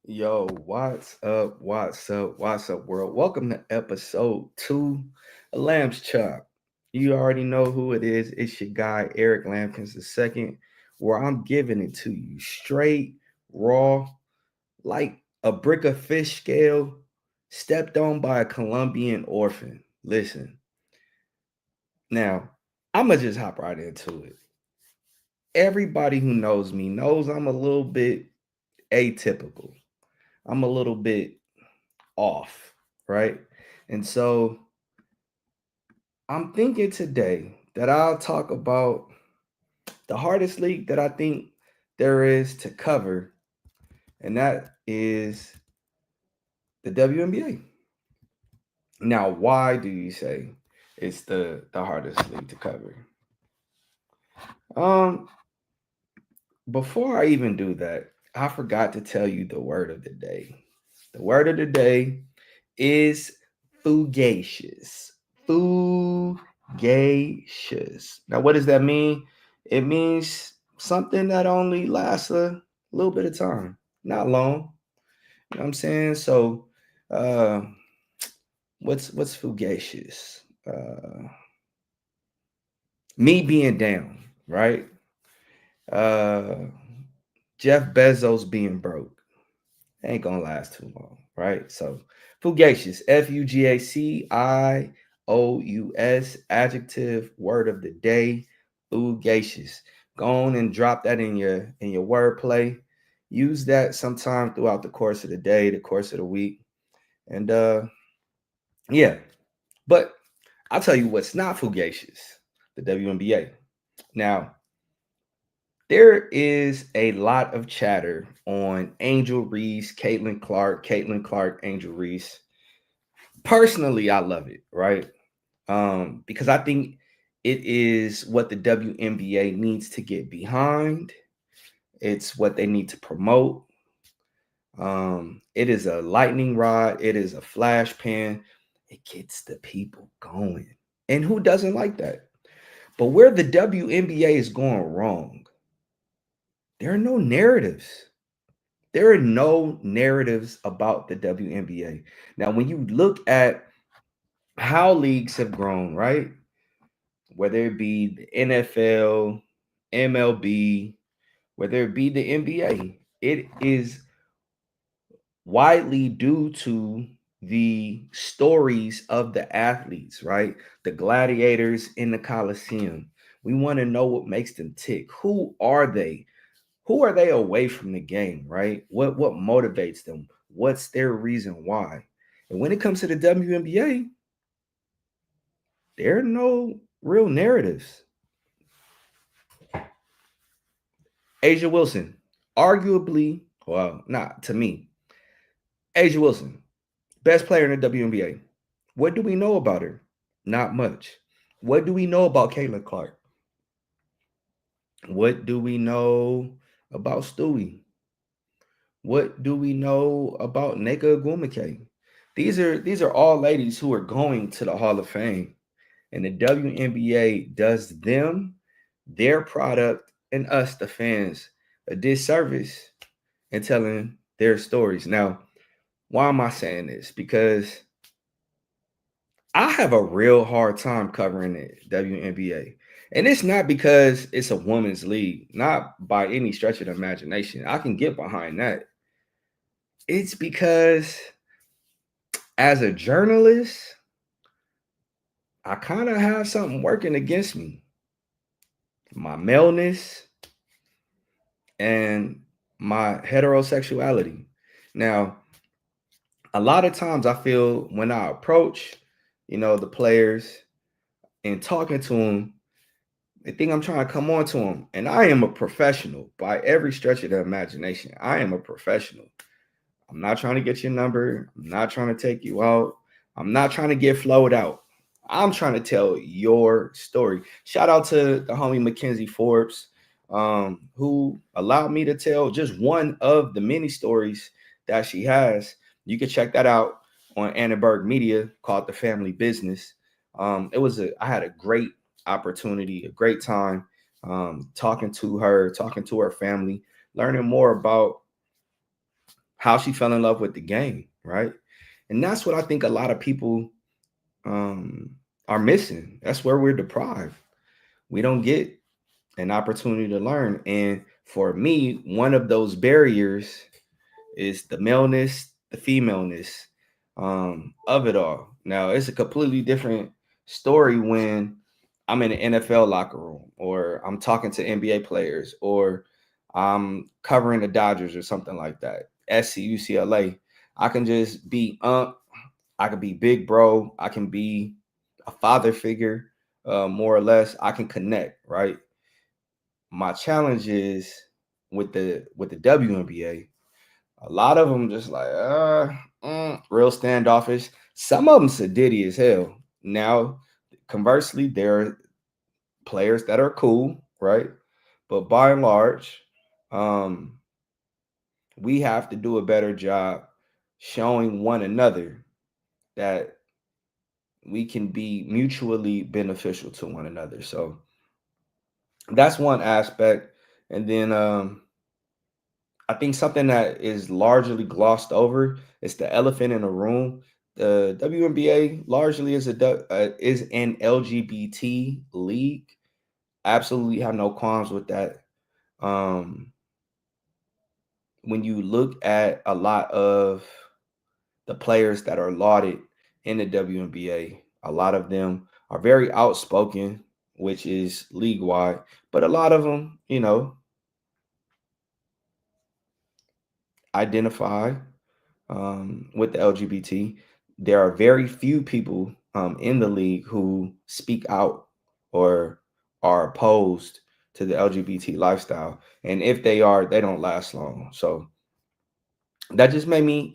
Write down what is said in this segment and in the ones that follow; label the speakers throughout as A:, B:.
A: Yo, what's up? What's up? What's up, world? Welcome to episode 2 of Lamb's Chop. You already know who it is. It's your guy, Eric Lambkins II, where I'm giving it to you straight, raw, like a brick of fish scale, stepped on by a Colombian orphan. Listen, now, I'm going to just hop right into it. Everybody who knows me knows I'm a little bit atypical. I'm a little bit off, right? And so I'm thinking today that I'll talk about the hardest league that I think there is to cover, and that is the WNBA. Now, why do you say it's the hardest league to cover? Um, Before I even do that, I forgot to tell you the word of the day. The word of the day is fugacious. Fugacious. Now, what does that mean? It means something that only lasts a little bit of time, not long. You know what I'm saying? So, uh, what's fugacious? Me being down, right? Uh, Jeff Bezos being broke. Ain't gonna last too long, right? So fugacious, Fugacious, adjective, word of the day, fugacious. Go on and drop that in your wordplay. Use that sometime throughout the course of the day, the course of the week, and yeah. But I'll tell you what's not fugacious: the WNBA. Now, there is a lot of chatter on Angel Reese, Caitlin Clark, Angel Reese. Personally, I love it, right? Because I think it is what the WNBA needs to get behind. It's what they need to promote. It is a lightning rod. It is a flash pan. It gets the people going. And who doesn't like that? But where the WNBA is going wrong, there are no narratives. There are no narratives about the WNBA. Now, when you look at how leagues have grown, right? Whether it be the NFL, MLB, whether it be the NBA, it is widely due to the stories of the athletes, right? The gladiators in the Coliseum. We want to know what makes them tick. Who are they? Who are they away from the game, right? What motivates them? What's their reason why? And when it comes to the WNBA, there are no real narratives. Asia Wilson, arguably, well, not to me. Asia Wilson, best player in the WNBA. What do we know about her? Not much. What do we know about Caitlin Clark? What do we know about Stewie? What do we know about Neka Agumake? These are all ladies who are going to the Hall of Fame, and the WNBA does them, their product, and us, the fans, a disservice in telling their stories. Now, why am I saying this? Because I have a real hard time covering the WNBA. And it's not because it's a women's league, not by any stretch of the imagination. I can get behind that. It's because as a journalist, I kind of have something working against me. My maleness and my heterosexuality. Now, a lot of times I feel when I approach, the players and talking to them, they think I'm trying to come on to them. And I am a professional by every stretch of the imagination. I am a professional. I'm not trying to get your number. I'm not trying to take you out. I'm not trying to get flowed out. I'm trying to tell your story. Shout out to the homie Mackenzie Forbes, who allowed me to tell just one of the many stories that she has. You can check that out on Annenberg Media called The Family Business. I had a great opportunity, a great time talking to her family, learning more about how she fell in love with the game, right? And that's what I think a lot of people um, are missing. That's where we're deprived. We don't get an opportunity to learn. And for me, one of those barriers is the maleness, the femaleness of it all. Now, it's a completely different story when I'm in an NFL locker room or I'm talking to NBA players or I'm covering the Dodgers or something like that. SC, UCLA. I can just be I can be big bro. I can be a father figure, more or less. I can connect, right? My challenge is with the WNBA. A lot of them just like real standoffish. Some of them sedity as hell. Now, conversely, there are players that are cool, right? But by and large, um, we have to do a better job showing one another that we can be mutually beneficial to one another. So that's one aspect. And then I think something that is largely glossed over is the elephant in the room. The WNBA largely is an LGBT league. Absolutely have no qualms with that. Um, when you look at a lot of the players that are lauded in the WNBA, a lot of them are very outspoken, which is league wide, but a lot of them, identify with the LGBT. There are very few people in the league who speak out or are opposed to the LGBT lifestyle. And if they are, they don't last long. So that just made me,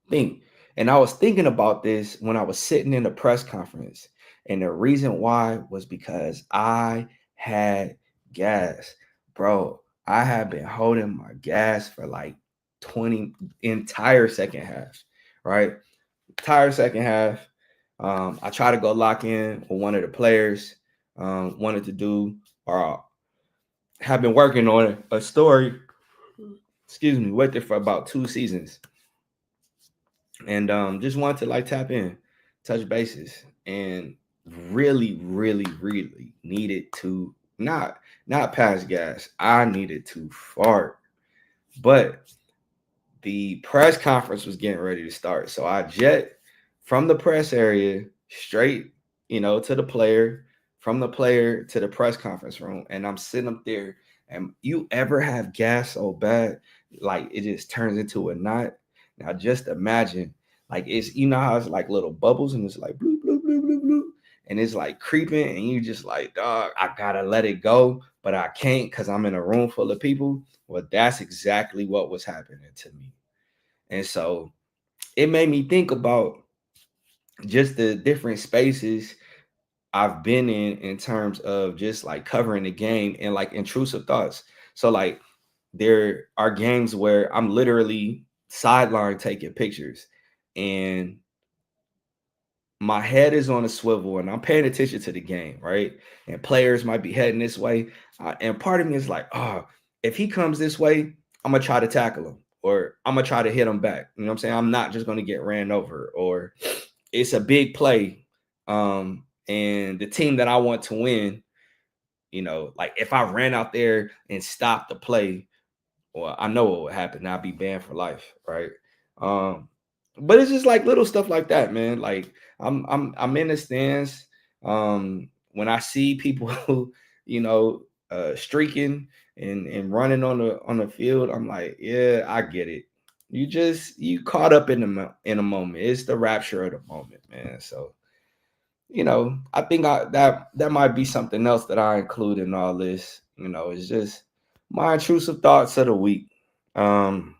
A: think. And I was thinking about this when I was sitting in the press conference. And the reason why was because I had gas. Bro, I had been holding my gas for like 20 entire second half, right? Entire second half. I tried to go lock in with one of the players, wanted to do, or have been working on a story, excuse me, with it for about 2 seasons. And just wanted to like tap in, touch bases, and really, really, really needed to not pass gas. I needed to fart, but the press conference was getting ready to start, so I jet from the press area straight, to the player, from the player to the press conference room, and I'm sitting up there. And you ever have gas so bad, like it just turns into a knot? Now just imagine, like it's how it's like little bubbles and it's like bloop bloop bloop bloop bloop, and it's like creeping, and you just like, dog, I gotta let it go, but I can't because I'm in a room full of people. Well, that's exactly what was happening to me. And so it made me think about just the different spaces I've been in terms of just like covering the game and like intrusive thoughts. So like there are games where I'm literally sideline taking pictures and my head is on a swivel and I'm paying attention to the game, right? And players might be heading this way. And part of me is like, oh, if he comes this way, I'm going to try to tackle him or I'm going to try to hit him back. You know what I'm saying? I'm not just going to get ran over, or it's a big play. And the team that I want to win, like if I ran out there and stopped the play, well, I know what would happen. I'd be banned for life, right? Um, but it's just like little stuff like that, man. Like I'm in the stands. When I see people who, streaking and running on the field, I'm like, yeah, I get it. You caught up in a moment. It's the rapture of the moment, man. So I think that might be something else that I include in all this. It's just my intrusive thoughts of the week. Um,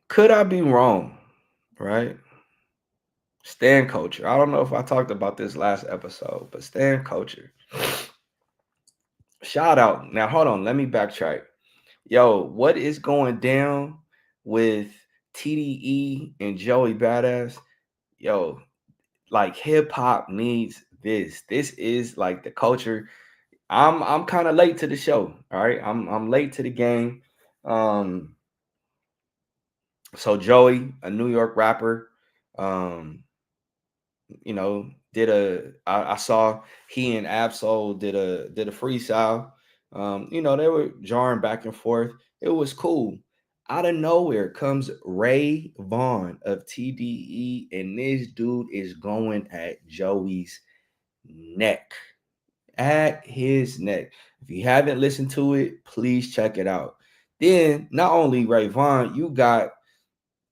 A: could I be wrong? Right? Stand culture. I don't know if I talked about this last episode, but stand culture. Shout out. Now hold on, let me backtrack. Yo, what is going down with TDE and Joey Badass? Yo, like hip hop needs this. This is like the culture. I'm kind of late to the show. All right. I'm late to the game. Um, so Joey, a New York rapper, um, did I saw he and Absol did a freestyle. They were jarring back and forth. It was cool. Out of nowhere comes Ray Vaughn of TDE, and this dude is going at Joey's neck. At his neck. If you haven't listened to it, please check it out. Then not only Ray Vaughn, you got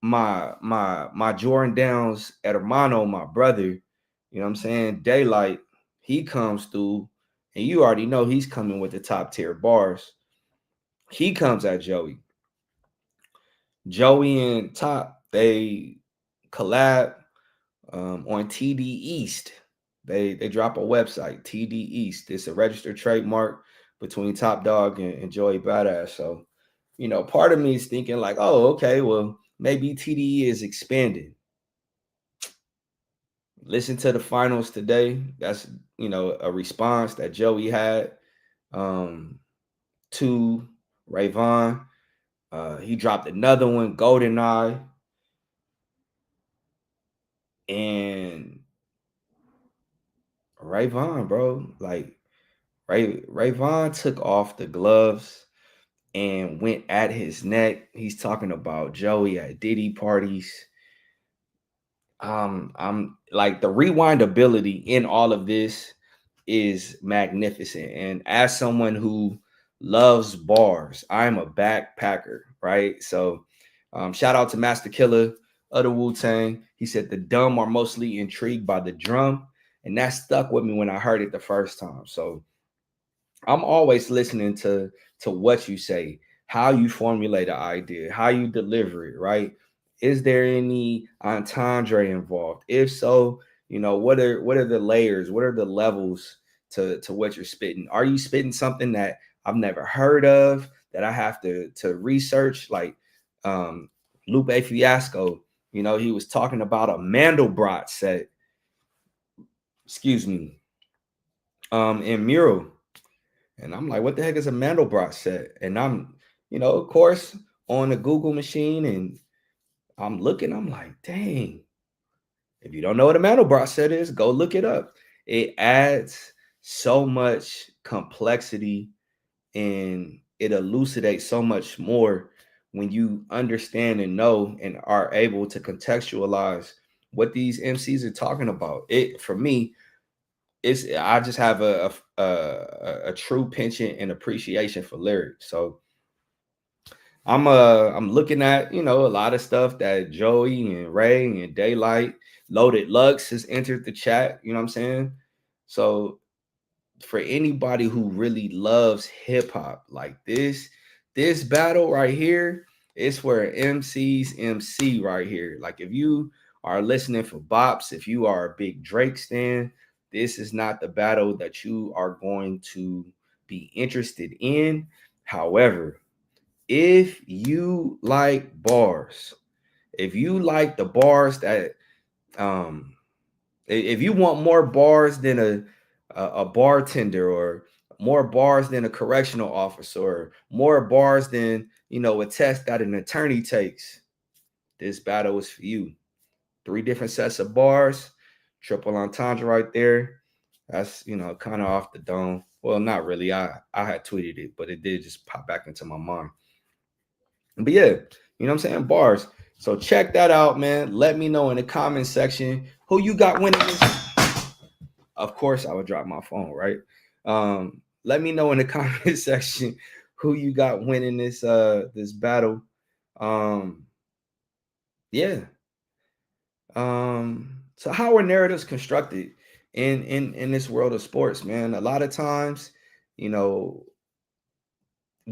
A: my Jordan Downs hermano, my brother, you know what I'm saying? Daylight, he comes through, and you already know he's coming with the top tier bars. He comes at Joey. Joey and Top, they collab on TD East. They drop a website, TD East. It's a registered trademark between Top Dog and Joey Badass. So, part of me is thinking like, oh, okay, well, maybe TDE is expanding. Listen to the finals today. That's a response that Joey had to Rayvon. He dropped another one, Golden Eye, and Rayvon, bro, like Rayvon took off the gloves and went at his neck. He's talking about Joey at Diddy parties. I'm like, the rewindability in all of this is magnificent. And as someone who loves bars, I'm a backpacker, right? So shout out to Master Killer of the Wu-Tang. He said the dumb are mostly intrigued by the drum. And that stuck with me when I heard it the first time. So I'm always listening to what you say, how you formulate an idea, how you deliver it, right? Is there any entendre involved? If so, what are the layers? What are the levels to what you're spitting? Are you spitting something that I've never heard of that I have to research? Like Lupe Fiasco, he was talking about a Mandelbrot set, excuse me, in Mural. And I'm like, what the heck is a Mandelbrot set? And I'm, of course, on the Google machine, and I'm looking, I'm like, dang, if you don't know what a Mandelbrot set is, go look it up. It adds so much complexity, and it elucidates so much more when you understand and know and are able to contextualize what these MCs are talking about. It, for me, I just have a true penchant and appreciation for lyrics. So I'm looking at a lot of stuff that Joey and Ray and Daylight, Loaded Lux has entered the chat. You know what I'm saying? So for anybody who really loves hip hop, like this battle right here, it's where MCs MC right here. Like, if you are listening for bops, if you are a big Drake stan, this is not the battle that you are going to be interested in. However, if you like bars, if you like the bars that um if you want more bars than a bartender, or more bars than a correctional officer, or more bars than a test that an attorney takes, this battle is for you. 3 different sets of bars, triple entendre right there. That's kind of off the dome. Well, not really. I had tweeted it, but it did just pop back into my mind. But yeah, what I'm saying? Bars. So check that out, man. Let me know in the comment section who you got winning this. Of course, I would drop my phone, right? Let me know in the comment section who you got winning this battle. Yeah. So how are narratives constructed in this world of sports, man? A lot of times, you know,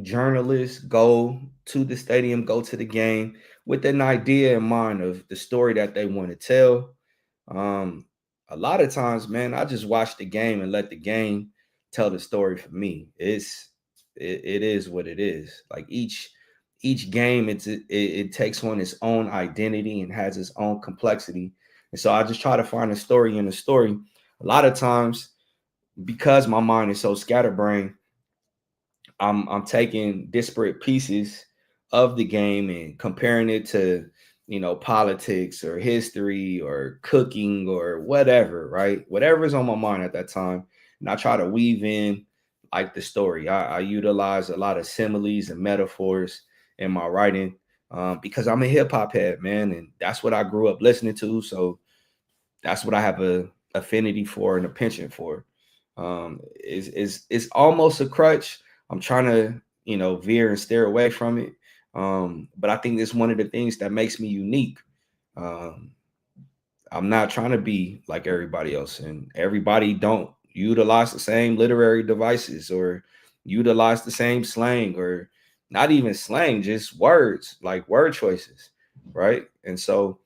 A: journalists go to the stadium, go to the game with an idea in mind of the story that they want to tell. Um, a lot of times, man, I just watch the game and let the game tell the story for me. It is what it is. Like each game, it takes on its own identity and has its own complexity. And so I just try to find a story in a story. A lot of times, because my mind is so scatterbrained, I'm taking disparate pieces of the game and comparing it to, politics or history or cooking or whatever, right? Whatever's on my mind at that time. And I try to weave in like the story. I utilize a lot of similes and metaphors in my writing, because I'm a hip hop head, man. And that's what I grew up listening to. So that's what I have a affinity for and a penchant for. It's almost a crutch. I'm trying to, veer and steer away from it. But I think it's one of the things that makes me unique. Um, I'm not trying to be like everybody else, and everybody don't utilize the same literary devices or utilize the same slang, or not even slang, just words, like word choices, right? And so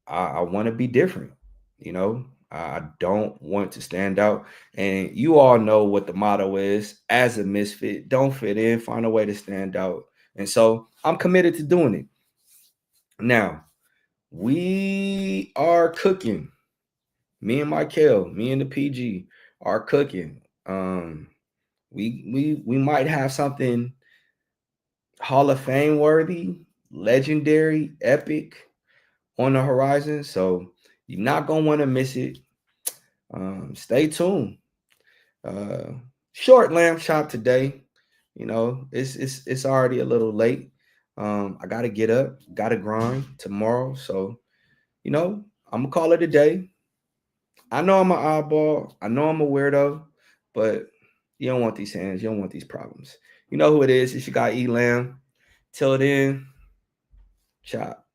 A: I want to be different, you know. I don't want to stand out. And you all know what the motto is: as a misfit, don't fit in, find a way to stand out. And so I'm committed to doing it. Now, we are cooking. Me and Michael, me and the PG are cooking. We might have something Hall of Fame worthy, legendary, epic on the horizon. So you're not gonna want to miss it. Stay tuned. Uh, Short lamb chop today. It's already a little late. I gotta get up, gotta grind tomorrow. So I'm gonna call it a day. I know I'm an oddball. I know I'm a weirdo, but you don't want these hands. You don't want these problems. You know who it is. It's your guy E Lamb. Till then, chop.